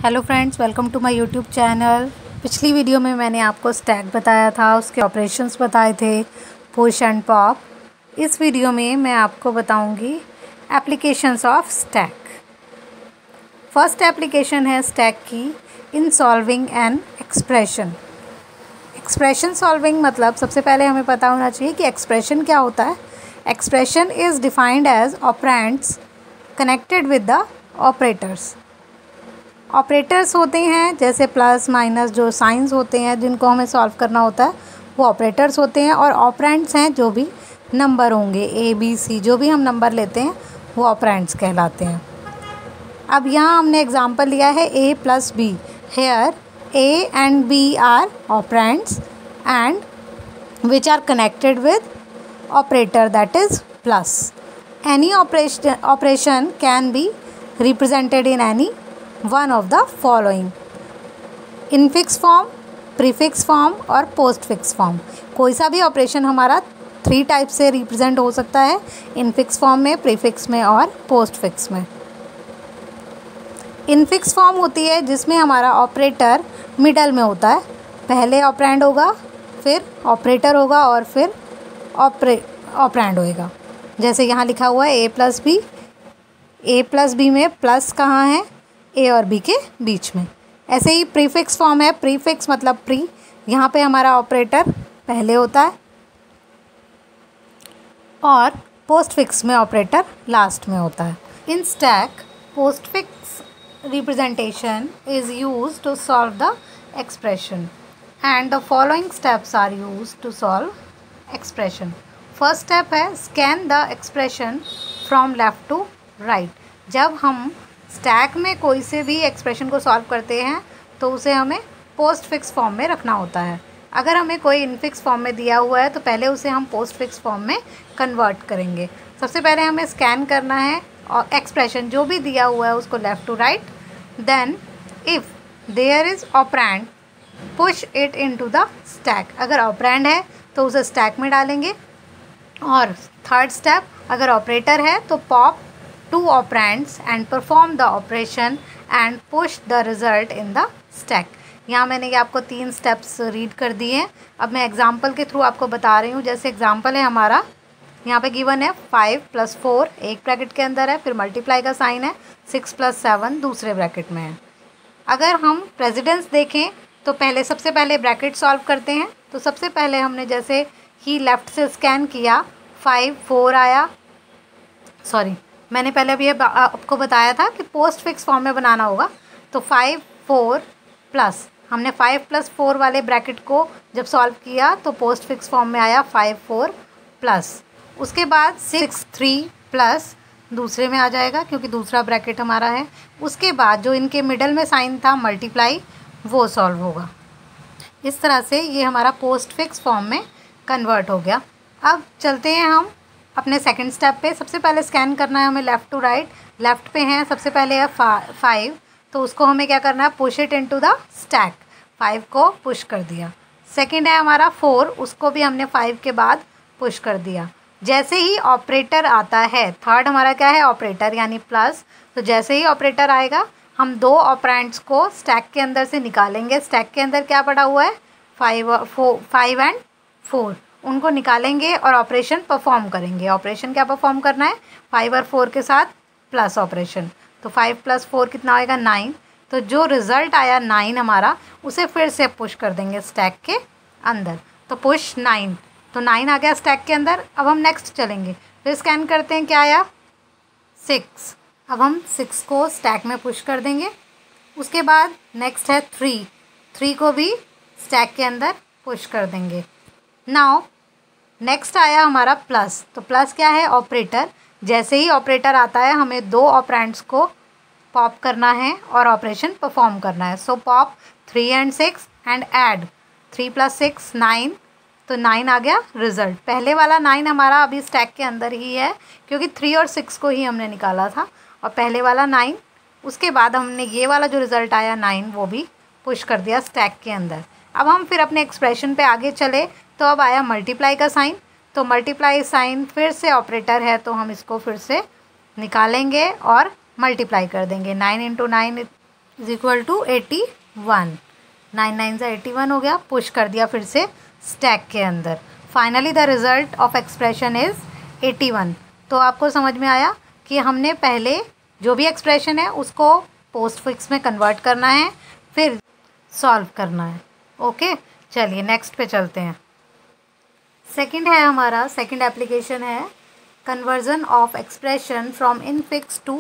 Hello friends, welcome to my YouTube channel. पिछली video में मैंने आपको स्टैक बताया था, उसके ऑपरेशंस बताए थे, पुश एंड पॉप। इस वीडियो में मैं आपको बताऊंगी applications of stack. First application है स्टैक की in solving an expression. Expression solving मतलब सबसे पहले हमें पता होना चाहिए कि एक्सप्रेशन क्या होता है। Expression is defined as operands connected with the operators. Operators होते हैं जैसे प्लस माइनस, जो साइंस होते हैं जिनको हमें सॉल्व करना होता है वो ऑपरेटर्स होते हैं। और ऑपरेंड्स हैं जो भी नंबर होंगे, ए बी सी, जो भी हम नंबर लेते हैं वो ऑपरेंड्स कहलाते हैं। अब यहाँ हमने एग्जांपल लिया है A plus B. Here A and B are operands and which are connected with operator that is plus. Any operation can be represented in any one of the following: infix form, prefix form और postfix form. कोई सा भी operation हमारा 3 type से represent हो सकता है, infix form में, प्रीफिक्स में और पोस्ट फिक्स में। इनफिक्स फॉर्म होती है जिसमें हमारा ऑपरेटर मिडल में होता है। पहले ऑपरेंड होगा, फिर ऑपरेटर होगा और फिर ऑपरेंड होएगा। जैसे यहाँ लिखा हुआ है A plus B. A plus B में प्लस कहाँ है? ए और बी के बीच में। ऐसे ही प्रीफिक्स फॉर्म है। प्रीफिक्स मतलब प्री, यहाँ पे हमारा ऑपरेटर पहले होता है और पोस्ट फिक्स में ऑपरेटर लास्ट में होता है। In stack postfix representation is used to solve the expression and the following steps are used to solve expression. First step है scan the expression from left to right. जब हम stack में कोई से भी एक्सप्रेशन को solve करते हैं तो उसे हमें पोस्ट फिक्स फॉर्म में रखना होता है। अगर हमें कोई इनफिक्स फॉर्म में दिया हुआ है तो पहले उसे हम पोस्ट फिक्स फॉर्म में कन्वर्ट करेंगे। सबसे पहले हमें स्कैन करना है और एक्सप्रेशन जो भी दिया हुआ है उसको left to right. Then if there is operand push it into the stack. अगर ऑपरेंड है तो उसे स्टैक में डालेंगे। और थर्ड स्टेप, अगर ऑपरेटर है तो pop two operands and perform the operation and push the result in the stack। यहाँ मैंने आपको 3 स्टेप्स रीड कर दिए हैं। अब मैं एग्जांपल के थ्रू आपको बता रही हूँ। जैसे एग्जांपल है हमारा, यहाँ पे गिवन है 5 + 4 एक ब्रैकेट के अंदर है, फिर मल्टीप्लाई का साइन है, 6 + 7 दूसरे ब्रैकेट में है। अगर हम प्रेसिडेंस देखें तो पहले सबसे पहले ब्रैकेट सॉल्व करते हैं। तो सबसे पहले हमने जैसे ही लेफ़्ट से स्कैन किया, 5 4 आया। सॉरी, मैंने पहले अभी आपको बताया था कि पोस्ट फिक्स फॉर्म में बनाना होगा। तो 5 4 प्लस, हमने 5 + 4 वाले ब्रैकेट को जब सॉल्व किया तो पोस्ट फिक्स फॉर्म में आया 5 4 प्लस। उसके बाद 6 3 प्लस दूसरे में आ जाएगा क्योंकि दूसरा ब्रैकेट हमारा है। उसके बाद जो इनके मिडल में साइन था मल्टीप्लाई, वो सॉल्व होगा। इस तरह से ये हमारा पोस्ट फिक्स फॉर्म में कन्वर्ट हो गया। अब चलते हैं हम अपने सेकंड स्टेप पे। सबसे पहले स्कैन करना है हमें लेफ़्ट टू राइट। लेफ़्ट पे है सबसे पहले है 5, तो उसको हमें क्या करना है? Push it into the stack. 5 को पुश कर दिया। सेकंड है हमारा 4, उसको भी हमने 5 के बाद पुश कर दिया। जैसे ही ऑपरेटर आता है, थर्ड हमारा क्या है? ऑपरेटर यानी प्लस। तो जैसे ही ऑपरेटर आएगा हम 2 ऑपरेंड्स को स्टैक के अंदर से निकालेंगे। स्टैक के अंदर क्या पड़ा हुआ है? 5 एंड 4, उनको निकालेंगे और ऑपरेशन परफॉर्म करेंगे। ऑपरेशन क्या परफॉर्म करना है? 5 और 4 के साथ प्लस ऑपरेशन। तो 5 + 4 कितना होएगा? 9। तो जो रिज़ल्ट आया 9 हमारा, उसे फिर से पुश कर देंगे स्टैक के अंदर। तो पुश 9, तो 9 आ गया स्टैक के अंदर। अब हम नेक्स्ट चलेंगे, फिर स्कैन करते हैं, क्या आया? 6। अब हम 6 को स्टैक में पुश कर देंगे। उसके बाद नेक्स्ट है 3 को भी स्टैक के अंदर पुश कर देंगे। नाउ नेक्स्ट आया हमारा प्लस। तो प्लस क्या है? ऑपरेटर। जैसे ही ऑपरेटर आता है हमें 2 ऑपरेंड्स को पॉप करना है और ऑपरेशन परफॉर्म करना है। सो पॉप 3 एंड 6 एंड ऐड 3 + 6 9। तो 9 आ गया रिज़ल्ट। पहले वाला 9 हमारा अभी स्टैक के अंदर ही है क्योंकि 3 और 6 को ही हमने निकाला था, और पहले वाला 9। उसके बाद हमने ये वाला जो रिज़ल्ट आया 9, वो भी पुश कर दिया स्टैक के अंदर। अब हम फिर अपने एक्सप्रेशन पे आगे चले तो अब आया मल्टीप्लाई का साइन। तो मल्टीप्लाई साइन फिर से ऑपरेटर है तो हम इसको फिर से निकालेंगे और मल्टीप्लाई कर देंगे। 9 × 9 इज इक्वल टू 81। 9 9 से 81 हो गया, पुश कर दिया फिर से स्टैक के अंदर। Finally the result of expression is 81। तो आपको समझ में आया कि हमने पहले जो भी एक्सप्रेशन है उसको पोस्ट फिक्स में कन्वर्ट करना है, फिर सॉल्व करना है। ओके, चलिए नेक्स्ट पे चलते हैं। सेकंड है हमारा, सेकंड एप्लीकेशन है conversion of expression from infix to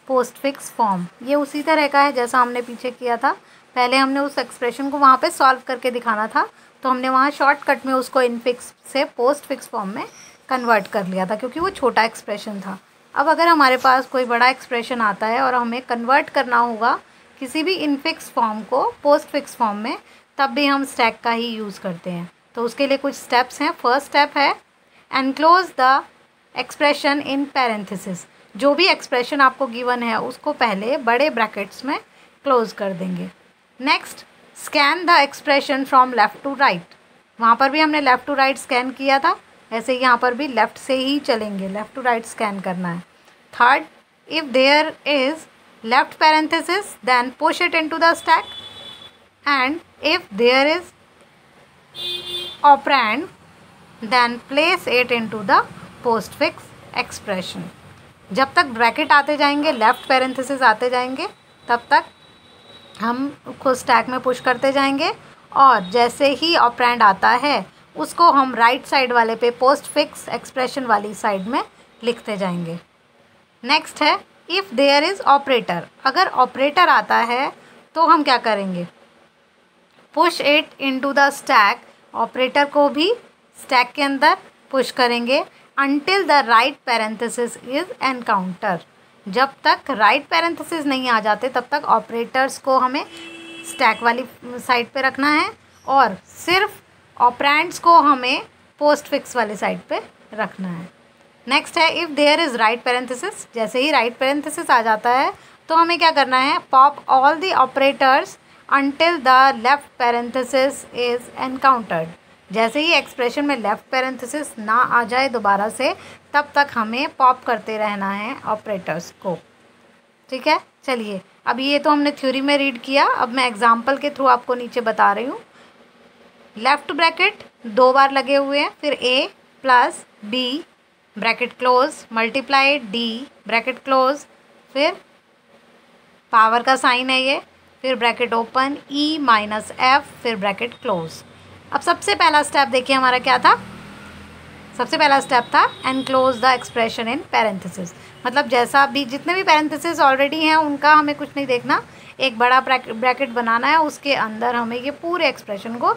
postfix form. ये उसी तरह का है जैसा हमने पीछे किया था। पहले हमने उस एक्सप्रेशन को वहाँ पे सॉल्व करके दिखाना था, तो हमने वहाँ शॉर्टकट में उसको इनफिक्स से पोस्ट फिक्स फॉर्म में कन्वर्ट कर लिया था क्योंकि वो छोटा एक्सप्रेशन था। अब अगर हमारे पास कोई बड़ा एक्सप्रेशन आता है और हमें कन्वर्ट करना होगा किसी भी इनफिक्स फॉर्म को पोस्ट फिक्स फॉर्म में, तब भी हम स्टैक का ही यूज़ करते हैं। तो उसके लिए कुछ स्टेप्स हैं। फर्स्ट स्टेप है enclose the expression in parenthesis. जो भी एक्सप्रेशन आपको गिवन है उसको पहले बड़े ब्रैकेट्स में क्लोज कर देंगे। Next, scan the expression from left to right. वहाँ पर भी हमने लेफ़्ट टू राइट स्कैन किया था, ऐसे यहाँ पर भी लेफ़्ट से ही चलेंगे, लेफ़्ट टू राइट स्कैन करना है। Third, if there is left parenthesis then push it into the stack, and if there is operand then place it into the postfix expression. जब तक ब्रैकेट आते जाएंगे, left parenthesis आते जाएंगे, तब तक हम उसको स्टैक में पुश करते जाएंगे, और जैसे ही ऑपरेंड आता है उसको हम राइट साइड वाले पे पोस्ट फिक्स एक्सप्रेशन वाली साइड में लिखते जाएंगे। नेक्स्ट है इफ़ देयर इज़ ऑपरेटर। अगर ऑपरेटर आता है तो हम क्या करेंगे, push it into the stack. Operator को भी स्टैक के अंदर पुश करेंगे until the right parenthesis is encounter। जब तक राइट पैरेंथेसिस नहीं आ जाते तब तक ऑपरेटर्स को हमें स्टैक वाली साइड पे रखना है, और सिर्फ ऑपरेंड्स को हमें पोस्ट फिक्स वाली साइड पे रखना है। नेक्स्ट है if there is right parenthesis. जैसे ही राइट पैरेंथेसिस आ जाता है तो हमें क्या करना है, pop all the operators until the left parenthesis is encountered। जैसे ही एक्सप्रेशन में लेफ़्ट पैरेंथेसिस ना आ जाए दोबारा से, तब तक हमें पॉप करते रहना है ऑपरेटर्स को। ठीक है, चलिए अब ये तो हमने थ्योरी में रीड किया, अब मैं एग्जांपल के थ्रू आपको नीचे बता रही हूँ। लेफ़्ट ब्रैकेट 2 बार लगे हुए हैं, फिर a plus b bracket close multiply d bracket close, फिर पावर का साइन है ये, फिर bracket open e minus f, फिर ब्रैकेट क्लोज। अब सबसे पहला स्टेप देखिए हमारा क्या था। सबसे पहला स्टेप था enclose the expression in parenthesis. मतलब जैसा भी जितने भी पैरेंथेसिस ऑलरेडी हैं उनका हमें कुछ नहीं देखना, एक बड़ा ब्रैकेट बनाना है, उसके अंदर हमें ये पूरे एक्सप्रेशन को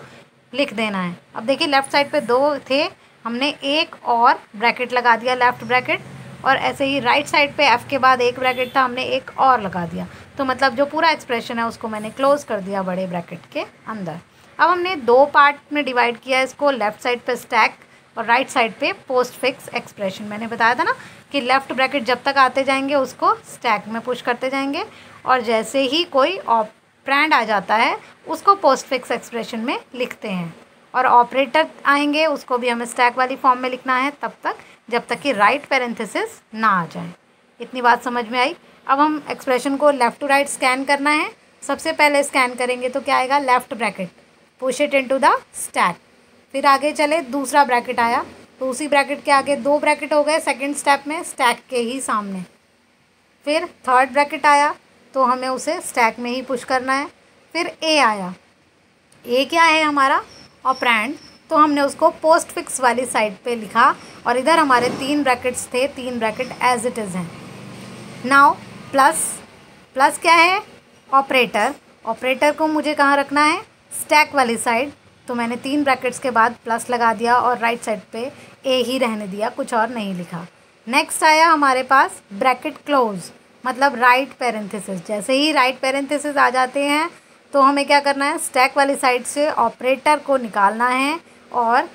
लिख देना है। अब देखिए लेफ़्ट साइड पे 2 थे, हमने एक और ब्रैकेट लगा दिया लेफ़्ट ब्रैकेट, और ऐसे ही राइट साइड पे f के बाद एक ब्रैकेट था, हमने एक और लगा दिया। तो मतलब जो पूरा एक्सप्रेशन है उसको मैंने क्लोज कर दिया बड़े ब्रैकेट के अंदर। अब हमने 2 पार्ट में डिवाइड किया इसको, लेफ़्ट साइड पे स्टैक और राइट साइड पे पोस्ट फिक्स एक्सप्रेशन। मैंने बताया था ना कि लेफ़्ट ब्रैकेट जब तक आते जाएंगे उसको स्टैक में पुश करते जाएंगे, और जैसे ही कोई ऑपरेंड आ जाता है उसको पोस्ट फिक्स एक्सप्रेशन में लिखते हैं, और ऑपरेटर आएंगे उसको भी हमें स्टैक वाली फॉर्म में लिखना है तब तक जब तक कि राइट पैरेंथेसिस ना आ जाए। इतनी बात समझ में आई। अब हम एक्सप्रेशन को लेफ़्ट टू राइट स्कैन करना है। सबसे पहले स्कैन करेंगे तो क्या आएगा, left bracket, push it into the stack. फिर आगे चले, दूसरा ब्रैकेट आया तो उसी ब्रैकेट के आगे 2 ब्रैकेट हो गए सेकंड स्टेप में स्टैक के ही सामने। फिर थर्ड ब्रैकेट आया तो हमें उसे स्टैक में ही पुश करना है। फिर ए आया, ए क्या है हमारा ऑपरेंड, तो हमने उसको पोस्ट फिक्स वाली साइड पे लिखा, और इधर हमारे 3 ब्रैकेट्स थे, 3 ब्रैकेट एज इट इज़ हैं। नाउ प्लस, प्लस क्या है ऑपरेटर, ऑपरेटर को मुझे कहाँ रखना है, स्टैक वाली साइड, तो मैंने 3 ब्रैकेट्स के बाद प्लस लगा दिया और राइट साइड पे ए ही रहने दिया, कुछ और नहीं लिखा। नेक्स्ट आया हमारे पास ब्रैकेट क्लोज, मतलब राइट पैरेंथेसिस। जैसे ही राइट पैरेंथेसिस आ जाते हैं तो हमें क्या करना है, स्टैक वाली साइड से ऑपरेटर को निकालना है और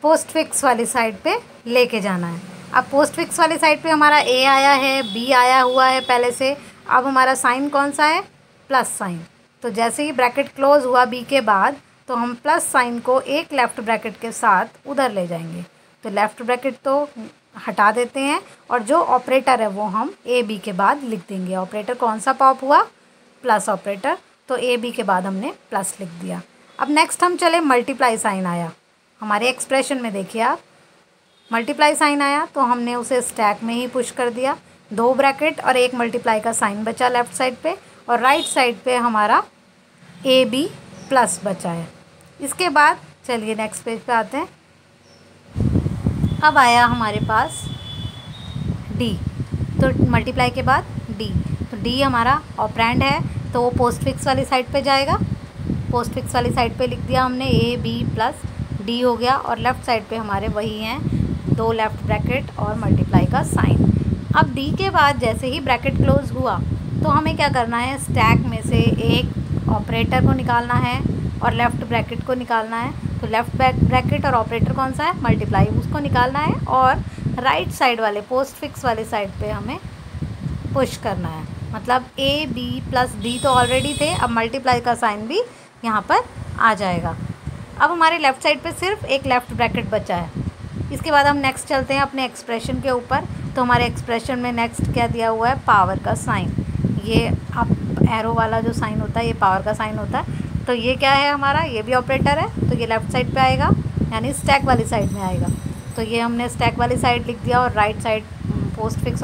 पोस्ट फिक्स वाली साइड पे लेके जाना है। अब पोस्ट फिक्स वाली साइड पे हमारा ए आया है, बी आया हुआ है पहले से, अब हमारा साइन कौन सा है, प्लस साइन। तो जैसे ही ब्रैकेट क्लोज हुआ बी के बाद, तो हम प्लस साइन को एक लेफ़्ट ब्रैकेट के साथ उधर ले जाएंगे। तो लेफ़्ट ब्रैकेट तो हटा देते हैं और जो ऑपरेटर है वो हम ए बी के बाद लिख देंगे। ऑपरेटर कौन सा पॉप हुआ, प्लस ऑपरेटर, तो ए बी के बाद हमने प्लस लिख दिया। अब नेक्स्ट हम चले, मल्टीप्लाई साइन आया हमारे एक्सप्रेशन में, देखिए आप मल्टीप्लाई साइन आया तो हमने उसे स्टैक में ही पुश कर दिया। 2 ब्रैकेट और 1 मल्टीप्लाई का साइन बचा लेफ़्ट साइड पे, और राइट साइड पे हमारा ए बी प्लस बचा है। इसके बाद चलिए नेक्स्ट पेज पे आते हैं। अब आया हमारे पास डी, तो मल्टीप्लाई के बाद डी, तो डी हमारा ऑपरेंड है तो वो पोस्ट फिक्स वाली साइड पे जाएगा। पोस्ट फिक्स वाली साइड पे लिख दिया हमने ए बी प्लस डी हो गया, और लेफ़्ट साइड पे हमारे वही हैं 2 लेफ़्ट ब्रैकेट और मल्टीप्लाई का साइन। अब डी के बाद जैसे ही ब्रैकेट क्लोज हुआ तो हमें क्या करना है, स्टैक में से एक ऑपरेटर को निकालना है और लेफ़्ट ब्रैकेट को निकालना है। तो लेफ़्ट ब्रैकेट और ऑपरेटर कौन सा है, मल्टीप्लाई, उसको निकालना है, और राइट साइड वाले पोस्ट फिक्स वाले साइड पे हमें पुश करना है। मतलब ए बी प्लस डी तो ऑलरेडी थे, अब मल्टीप्लाई का साइन भी यहाँ पर आ जाएगा। अब हमारे लेफ़्ट साइड पे सिर्फ एक लेफ़्ट ब्रैकेट बचा है। इसके बाद हम नेक्स्ट चलते हैं अपने एक्सप्रेशन के ऊपर। तो हमारे एक्सप्रेशन में नेक्स्ट क्या दिया हुआ है, पावर का साइन। ये अप एरो वाला जो साइन होता है ये पावर का साइन होता है। तो ये क्या है हमारा, ये भी ऑपरेटर है, तो ये लेफ़्ट साइड पे आएगा, यानी स्टैक वाली साइड में आएगा। तो ये हमने स्टैक वाली साइड लिख दिया, और right side post fix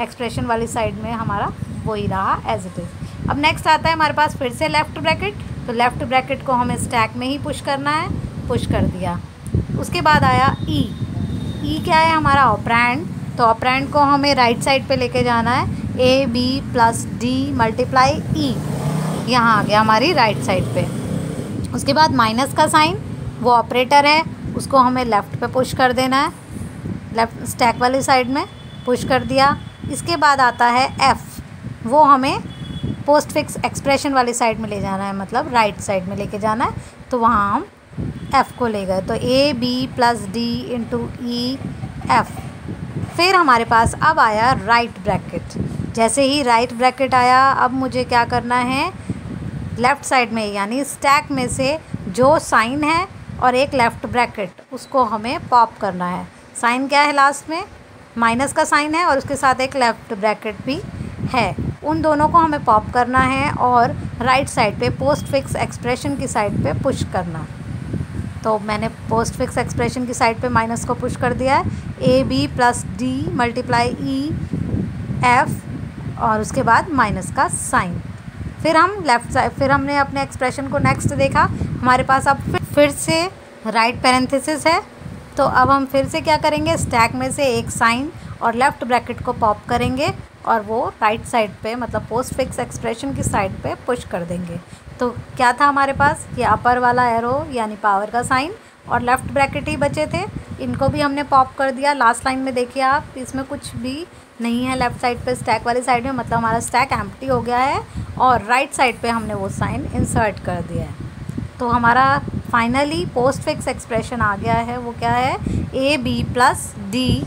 expression वाली साइड में हमारा वही रहा एज इट इज़। अब नेक्स्ट आता है हमारे पास फिर से लेफ़्ट ब्रैकेट, तो लेफ़्ट ब्रैकेट को हमें स्टैक में ही पुश करना है, पुश कर दिया। उसके बाद आया ई, ई क्या है हमारा ऑपरेंड, तो ऑपरेंड को हमें राइट साइड पे लेके जाना है, A B plus D multiply E, यहाँ आ गया हमारी राइट साइड पे। उसके बाद माइनस का साइन, वो ऑपरेटर है, उसको हमें लेफ़्ट पे पुश कर देना है, लेफ़्ट स्टैक वाली साइड में पुश कर दिया। इसके बाद आता है एफ़, वो हमें पोस्ट फिक्स एक्सप्रेशन वाली साइड में ले जाना है, मतलब राइट साइड में लेके जाना है, तो वहाँ हम एफ़ को ले गए। तो A B plus D into E F. फिर हमारे पास अब आया राइट ब्रैकेट। जैसे ही राइट ब्रैकेट आया, अब मुझे क्या करना है, लेफ़्ट साइड में यानी स्टैक में से जो साइन है और एक लेफ़्ट ब्रैकेट, उसको हमें पॉप करना है। साइन क्या है लास्ट में, माइनस का साइन है, और उसके साथ एक लेफ़्ट ब्रैकेट भी है। उन दोनों को हमें पॉप करना है और राइट साइड पे पोस्ट फिक्स एक्सप्रेशन की साइड पे पुश करना। तो मैंने पोस्ट फिक्स एक्सप्रेशन की साइड पे माइनस को पुश कर दिया है, A B plus D multiply E F, और उसके बाद माइनस का साइन। फिर हम लेफ़्ट साइड, फिर हमने अपने एक्सप्रेशन को नेक्स्ट देखा, हमारे पास अब फिर से राइट पैरेंथेसिस है। तो अब हम फिर से क्या करेंगे, स्टैक में से एक साइन और लेफ़्ट ब्रैकेट को पॉप करेंगे, और वो राइट साइड पे मतलब पोस्ट फिक्स एक्सप्रेशन की साइड पे पुश कर देंगे। तो क्या था हमारे पास, ये अपर वाला एरो यानी पावर का साइन और लेफ़्ट ब्रैकेट ही बचे थे, इनको भी हमने पॉप कर दिया। लास्ट लाइन में देखिए आप, इसमें कुछ भी नहीं है लेफ़्ट साइड पे स्टैक वाली साइड में, मतलब हमारा स्टैक एम्प्टी हो गया है, और राइट साइड पे हमने वो साइन इंसर्ट कर दिया है। तो हमारा फाइनली पोस्ट फिक्स एक्सप्रेशन आ गया है, वो क्या है, A B plus D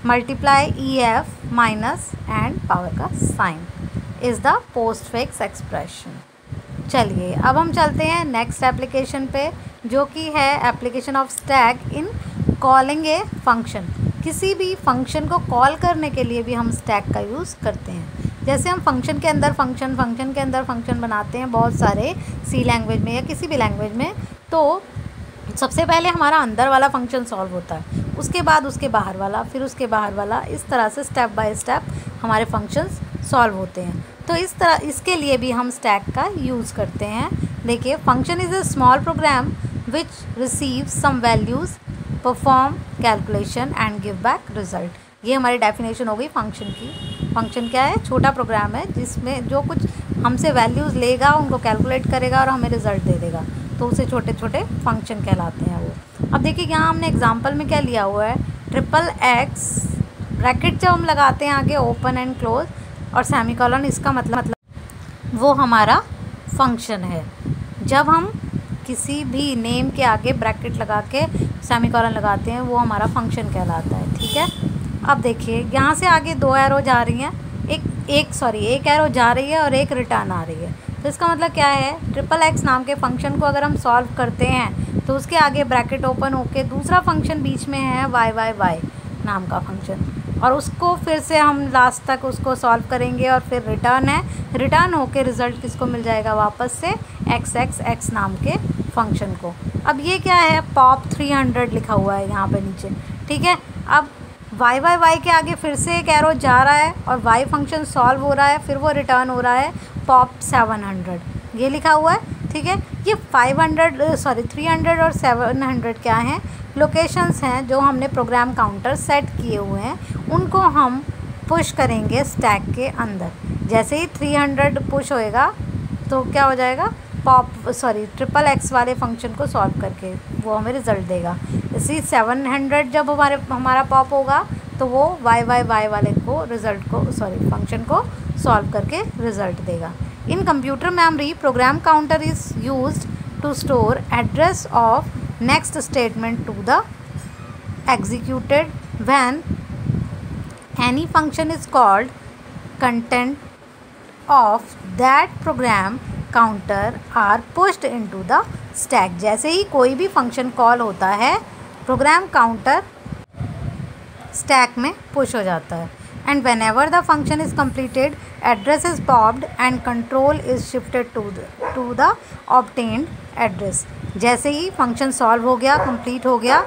multiply E F minus and power का sign is the postfix expression. चलिए अब हम चलते हैं नेक्स्ट एप्लीकेशन पे, जो कि है application of stack in calling a function. किसी भी फंक्शन को कॉल करने के लिए भी हम स्टैक का यूज़ करते हैं। जैसे हम फंक्शन के अंदर फंक्शन के अंदर फंक्शन बनाते हैं बहुत सारे, सी लैंग्वेज में या किसी भी लैंग्वेज में, तो सबसे पहले हमारा अंदर वाला फंक्शन सॉल्व होता है, उसके बाद उसके बाहर वाला, फिर उसके बाहर वाला, इस तरह से स्टेप बाय स्टेप हमारे फंक्शंस सॉल्व होते हैं। तो इस तरह इसके लिए भी हम स्टैक का यूज़ करते हैं। देखिए, function is a small program which receives some values, perform calculation and give back result. ये हमारी डेफिनेशन हो गई फंक्शन की। फंक्शन क्या है, छोटा प्रोग्राम है जिसमें जो कुछ हमसे वैल्यूज़ लेगा, उनको कैलकुलेट करेगा और हमें रिज़ल्ट दे देगा, तो उसे छोटे छोटे फंक्शन कहलाते हैं वो। अब देखिए यहाँ हमने एग्जांपल में क्या लिया हुआ है, ट्रिपल एक्स ब्रैकेट जब हम लगाते हैं आगे ओपन एंड क्लोज और सेमीकोलन, इसका मतलब वो हमारा फंक्शन है। जब हम किसी भी नेम के आगे ब्रैकेट लगा के सेमीकोलन लगाते हैं वो हमारा फंक्शन कहलाता है, ठीक है। अब देखिए यहाँ से आगे 2 एरो जा रही हैं, एक एरो जा रही है और एक रिटर्न आ रही है। तो इसका मतलब क्या है, ट्रिपल एक्स नाम के फंक्शन को अगर हम सॉल्व करते हैं तो उसके आगे ब्रैकेट ओपन होके दूसरा फंक्शन बीच में है वाई वाई वाई नाम का फंक्शन। और उसको फिर से हम लास्ट तक उसको सॉल्व करेंगे और फिर रिटर्न है, रिटर्न होके रिज़ल्ट किसको मिल जाएगा वापस से x नाम के फंक्शन को। अब ये क्या है, पॉप 300 लिखा हुआ है यहाँ पे नीचे, ठीक है। अब y के आगे फिर से एक एरो जा रहा है और y फंक्शन सॉल्व हो रहा है, फिर वो रिटर्न हो रहा है पॉप 700, ये लिखा हुआ है, ठीक है। ये 300 और 700 क्या हैं, लोकेशंस हैं जो हमने प्रोग्राम काउंटर सेट किए हुए हैं, उनको हम पुश करेंगे स्टैक के अंदर। जैसे ही 300 पुश होएगा तो क्या हो जाएगा, ट्रिपल एक्स वाले फंक्शन को सॉल्व करके वो हमें रिज़ल्ट देगा। इसी 700 जब हमारा पॉप होगा तो वो वाई वाले को फंक्शन को सॉल्व करके रिज़ल्ट देगा। In computer memory program counter is used to store address of next statement to the executed when any function is called. Content of that program counter are pushed into the stack। जैसे ही कोई भी function call होता है program counter stack में push हो जाता है। and whenever the function is completed address is popped and control is shifted to the obtained address। जैसे ही फंक्शन सॉल्व हो गया, कंप्लीट हो गया,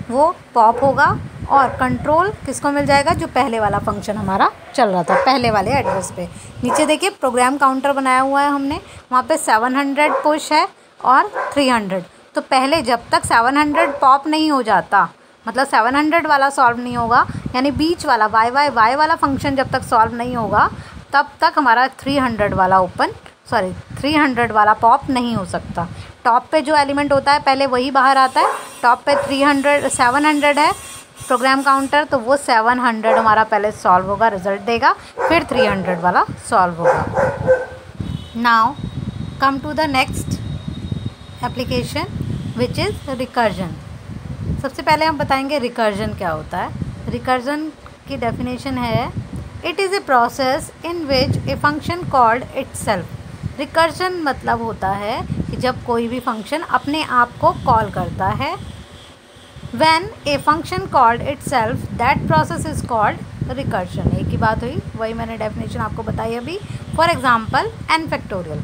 वो पॉप होगा और कंट्रोल किसको मिल जाएगा, जो पहले वाला फंक्शन हमारा चल रहा था पहले वाले एड्रेस पे। नीचे देखिए प्रोग्राम काउंटर बनाया हुआ है हमने, वहाँ पे 700 पुश है और 300। तो पहले जब तक 700 पॉप नहीं हो जाता, मतलब 700 वाला सॉल्व नहीं होगा, यानी बीच वाला वाई वाला फंक्शन जब तक सॉल्व नहीं होगा तब तक हमारा 300 वाला पॉप नहीं हो सकता। टॉप पे जो एलिमेंट होता है पहले वही बाहर आता है। टॉप पे 700 है प्रोग्राम काउंटर, तो वो 700 हमारा पहले सॉल्व होगा, रिजल्ट देगा, फिर 300 वाला सॉल्व होगा। Now come to the next application which is recursion. सबसे पहले हम बताएंगे रिकर्जन क्या होता है। रिकर्जन की डेफिनेशन है, it is a process in which a function called itself. Recursion मतलब होता है कि जब कोई भी फंक्शन अपने आप को कॉल करता है। When a function called itself that process is called recursion. एक ही बात हुई, वही मैंने डेफिनेशन आपको बताई अभी। फॉर एग्जांपल n फैक्टोरियल,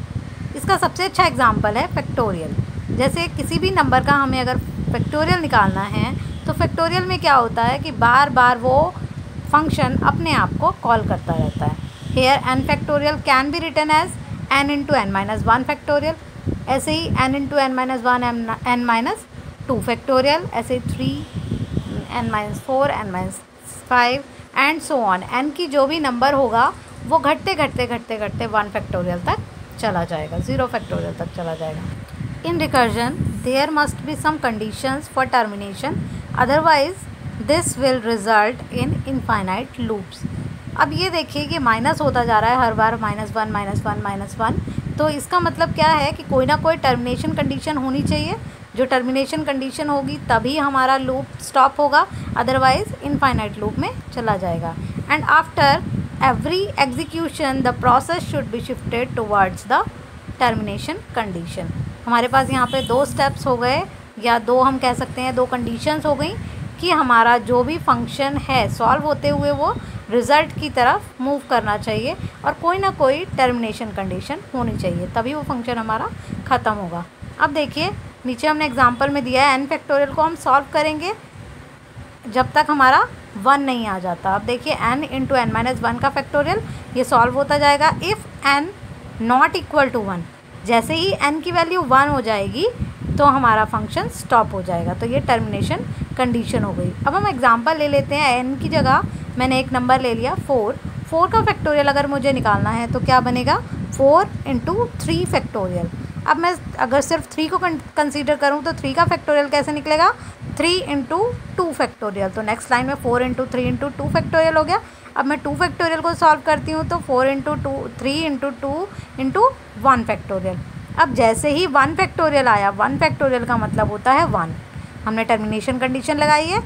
इसका सबसे अच्छा एग्जांपल है फैक्टोरियल। जैसे किसी भी नंबर का हमें अगर फैक्टोरियल निकालना है तो फैक्टोरियल में क्या होता है कि बार बार वो फंक्शन अपने आप को कॉल करता रहता है। Here n factorial can be written as n into n minus 1 factorial, ऐसे ही n into n minus 1 n minus 2 factorial, ऐसे ही 3 n minus 4 n minus 5 and so on. n की जो भी नंबर होगा वो घटते 1 फैक्टोरियल तक चला जाएगा, 0 फैक्टोरियल तक चला जाएगा। In recursion, there must be some conditions for termination, otherwise this will result in infinite loops। अब ये देखिए कि माइनस होता जा रहा है हर बार, -1 तो इसका मतलब क्या है कि कोई ना कोई टर्मिनेशन कंडीशन होनी चाहिए। जो टर्मिनेशन कंडीशन होगी तभी हमारा लूप स्टॉप होगा, अदरवाइज इनफाइनाइट लूप में चला जाएगा। And after every execution the process should be shifted towards the termination condition. हमारे पास यहाँ पे 2 स्टेप्स हो गए, या 2 हम कह सकते हैं 2 कंडीशंस हो गई कि हमारा जो भी फंक्शन है सॉल्व होते हुए वो रिज़ल्ट की तरफ मूव करना चाहिए और कोई ना कोई टर्मिनेशन कंडीशन होनी चाहिए, तभी वो फंक्शन हमारा ख़त्म होगा। अब देखिए नीचे हमने एग्जांपल में दिया है n फैक्टोरियल को हम सॉल्व करेंगे जब तक हमारा 1 नहीं आ जाता। अब देखिए n इंटू n माइनस 1 का फैक्टोरियल ये सॉल्व होता जाएगा if n not equal to 1। जैसे ही n की वैल्यू 1 हो जाएगी तो हमारा फंक्शन स्टॉप हो जाएगा, तो ये टर्मिनेशन कंडीशन हो गई। अब हम एग्जांपल ले लेते हैं, n की जगह मैंने एक नंबर ले लिया 4 का फैक्टोरियल अगर मुझे निकालना है तो क्या बनेगा 4 इंटू 3 फैक्टोरियल। अब मैं अगर सिर्फ 3 को कंसीडर करूँ तो 3 का फैक्टोरियल कैसे निकलेगा 3 इंटू 2 फैक्टोरियल। तो नेक्स्ट लाइन में 4 इंटू 3 इंटू 2 फैक्टोरियल हो गया। अब मैं 2 फैक्टोरियल को सॉल्व करती हूँ तो 4 इंटू 2 3 इंटू 2 इंटू 1 फैक्टोरियल। अब जैसे ही 1 फैक्टोरियल आया, 1 फैक्टोरियल का मतलब होता है 1, हमने टर्मिनेशन कंडीशन लगाई है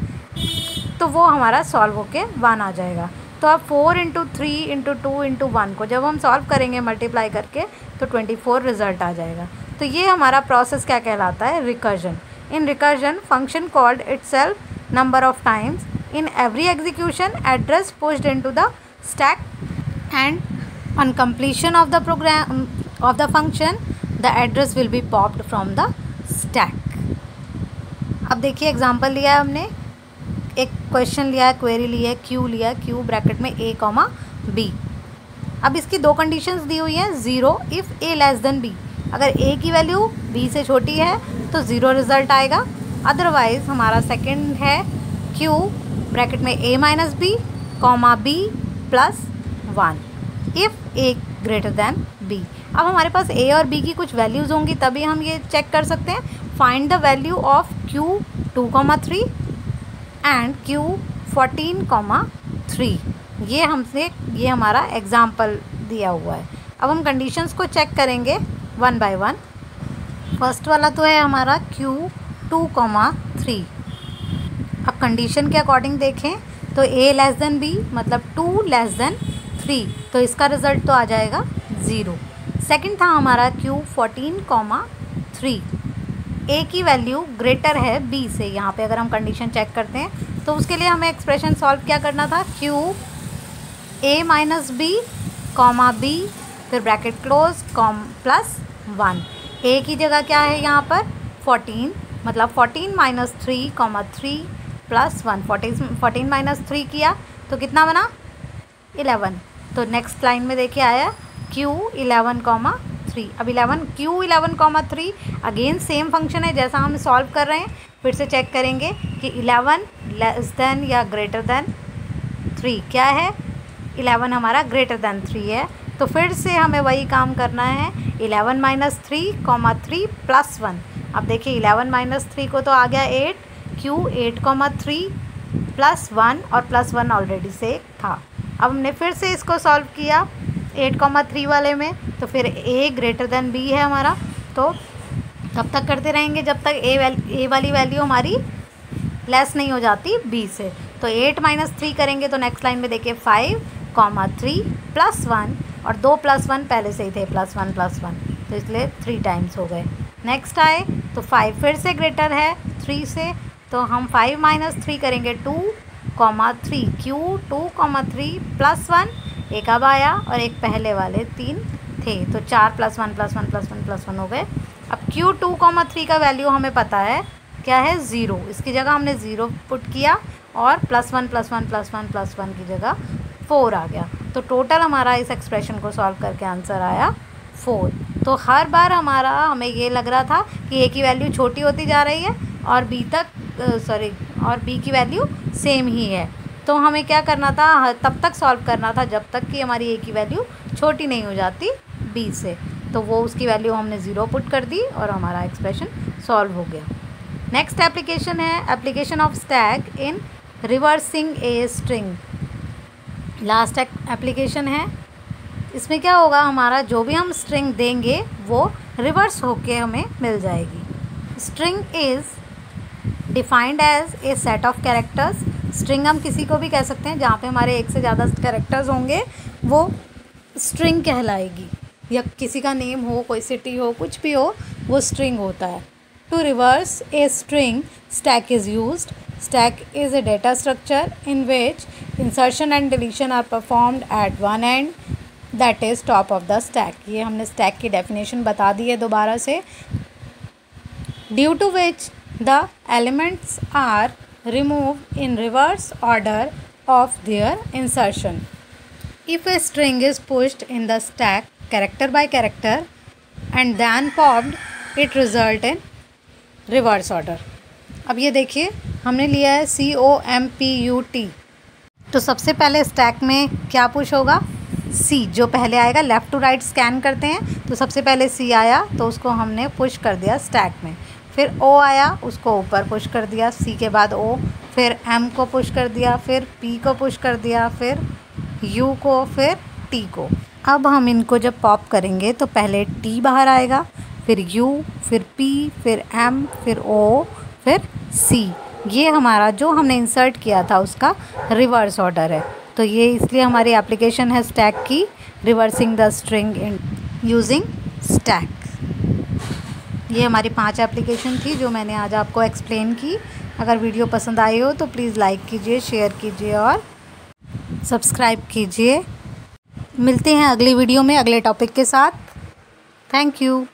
तो वो हमारा सॉल्व होके 1 आ जाएगा। तो अब 4 इंटू 3 इंटू 2 इंटू 1 को जब हम सॉल्व करेंगे मल्टीप्लाई करके तो 24 रिजल्ट आ जाएगा। तो ये हमारा प्रोसेस क्या कहलाता है recursion. In recursion function called itself number of times In every execution, address pushed into the stack, and on completion of the program of the function, the address will be popped from the stack. अब देखिए example लिया है हमने, एक question लिया है, query लिया है, क्यू लिया है, क्यू ब्रैकेट में a कॉमा b. अब इसकी दो कंडीशंस दी हुई हैं, 0 if a less than b. अगर a की वैल्यू b से छोटी है तो 0 रिजल्ट आएगा. अदरवाइज हमारा सेकंड है q ब्रैकेट में a minus b comma b plus 1 if a greater than b. अब हमारे पास a और b की कुछ वैल्यूज़ होंगी तभी हम ये चेक कर सकते हैं. Find the value of q 2,3 and q 14,3. ये हमारा एग्जाम्पल दिया हुआ है. अब हम कंडीशंस को चेक करेंगे वन बाय वन. फर्स्ट वाला तो है हमारा q 2,3. अब कंडीशन के अकॉर्डिंग देखें तो a लेस देन b मतलब 2 लेस देन 3, तो इसका रिज़ल्ट तो आ जाएगा 0. सेकंड था हमारा q 14,3. a की वैल्यू ग्रेटर है b से. यहाँ पे अगर हम कंडीशन चेक करते हैं तो उसके लिए हमें एक्सप्रेशन सॉल्व क्या करना था, q a minus b comma b फिर ब्रैकेट क्लोज प्लस 1. a की जगह क्या है यहाँ पर 14, मतलब 14 माइनस 3 कॉमा 3 प्लस 1. 14 माइनस 3 किया तो कितना बना 11. तो नेक्स्ट लाइन में देखिए आया q 11,3. अब q 11,3 अगेन सेम फंक्शन है जैसा हम सॉल्व कर रहे हैं. फिर से चेक करेंगे कि 11 लेस देन या ग्रेटर देन 3 क्या है. 11 हमारा ग्रेटर देन 3 है, तो फिर से हमें वही काम करना है. 11 माइनस 3 कॉमा 3 प्लस 1. अब देखिए 11 माइनस 3 को तो आ गया 8, q 8,3 प्लस 1 और प्लस 1 ऑलरेडी से था. अब हमने फिर से इसको सॉल्व किया 8,3 वाले में, तो फिर a ग्रेटर देन b है हमारा. तो तब तक करते रहेंगे जब तक a वाली वैल्यू हमारी लेस नहीं हो जाती b से. तो 8 माइनस 3 करेंगे तो नेक्स्ट लाइन में देखिए 5,3 प्लस 1 और 2 प्लस 1 पहले से ही थे प्लस 1 तो इसलिए 3 टाइम्स हो गए. नेक्स्ट आए तो 5 फिर से ग्रेटर है 3 से, तो हम 5 माइनस 3 करेंगे 2,3 q 2,3 प्लस 1. एक अब आया और एक पहले वाले 3 थे, तो 4 प्लस 1 प्लस 1 प्लस 1 प्लस 1 हो गए. अब q 2,3 का वैल्यू हमें पता है क्या है 0. इसकी जगह हमने 0 पुट किया और प्लस 1 प्लस 1 प्लस 1 प्लस 1 की जगह 4 आ गया. तो टोटल हमारा इस एक्सप्रेशन को सॉल्व करके आंसर आया 4. तो हर बार हमें ये लग रहा था कि a की वैल्यू छोटी होती जा रही है और b की वैल्यू सेम ही है. तो हमें क्या करना था, तब तक सॉल्व करना था जब तक कि हमारी a की वैल्यू छोटी नहीं हो जाती b से. तो वो उसकी वैल्यू हमने 0 पुट कर दी और हमारा एक्सप्रेशन सॉल्व हो गया. नेक्स्ट एप्लीकेशन है application of stack in reversing a string. Last application है. इसमें क्या होगा, हमारा जो भी हम स्ट्रिंग देंगे वो रिवर्स होके हमें मिल जाएगी. String is defined as a set of characters. String हम किसी को भी कह सकते हैं जहाँ पे हमारे एक से ज़्यादा कैरेक्टर्स होंगे वो स्ट्रिंग कहलाएगी. या किसी का नेम हो, कोई सिटी हो, कुछ भी हो, वो स्ट्रिंग होता है. To reverse a string stack is used. Stack is a data structure in which insertion and deletion are performed at one end, that is top of the stack. ये हमने stack की definition बता दी है दोबारा से. Due to which the elements are removed in reverse order of their insertion. If a string is pushed in the stack character by character and then popped, it result in reverse order. अब ये देखिए हमने लिया है COMPUT. तो सबसे पहले stack में क्या पुश होगा, C जो पहले आएगा. लेफ़्ट टू राइट स्कैन करते हैं तो सबसे पहले C आया तो उसको हमने पुश कर दिया स्टैक में. फिर O आया उसको ऊपर पुश कर दिया, C के बाद O, फिर M को पुश कर दिया, फिर P को पुश कर दिया, फिर U को, फिर T को. अब हम इनको जब पॉप करेंगे तो पहले T बाहर आएगा, फिर U, फिर P, फिर M, फिर O, फिर C. ये हमारा जो हमने इंसर्ट किया था उसका रिवर्स ऑर्डर है. तो ये इसलिए हमारी एप्लीकेशन है स्टैक की, reversing the string in using stack. ये हमारी 5 एप्लीकेशन थी जो मैंने आज आपको एक्सप्लेन की. अगर वीडियो पसंद आई हो तो प्लीज़ लाइक कीजिए, शेयर कीजिए और सब्सक्राइब कीजिए। मिलते हैं अगली वीडियो में अगले टॉपिक के साथ। Thank you.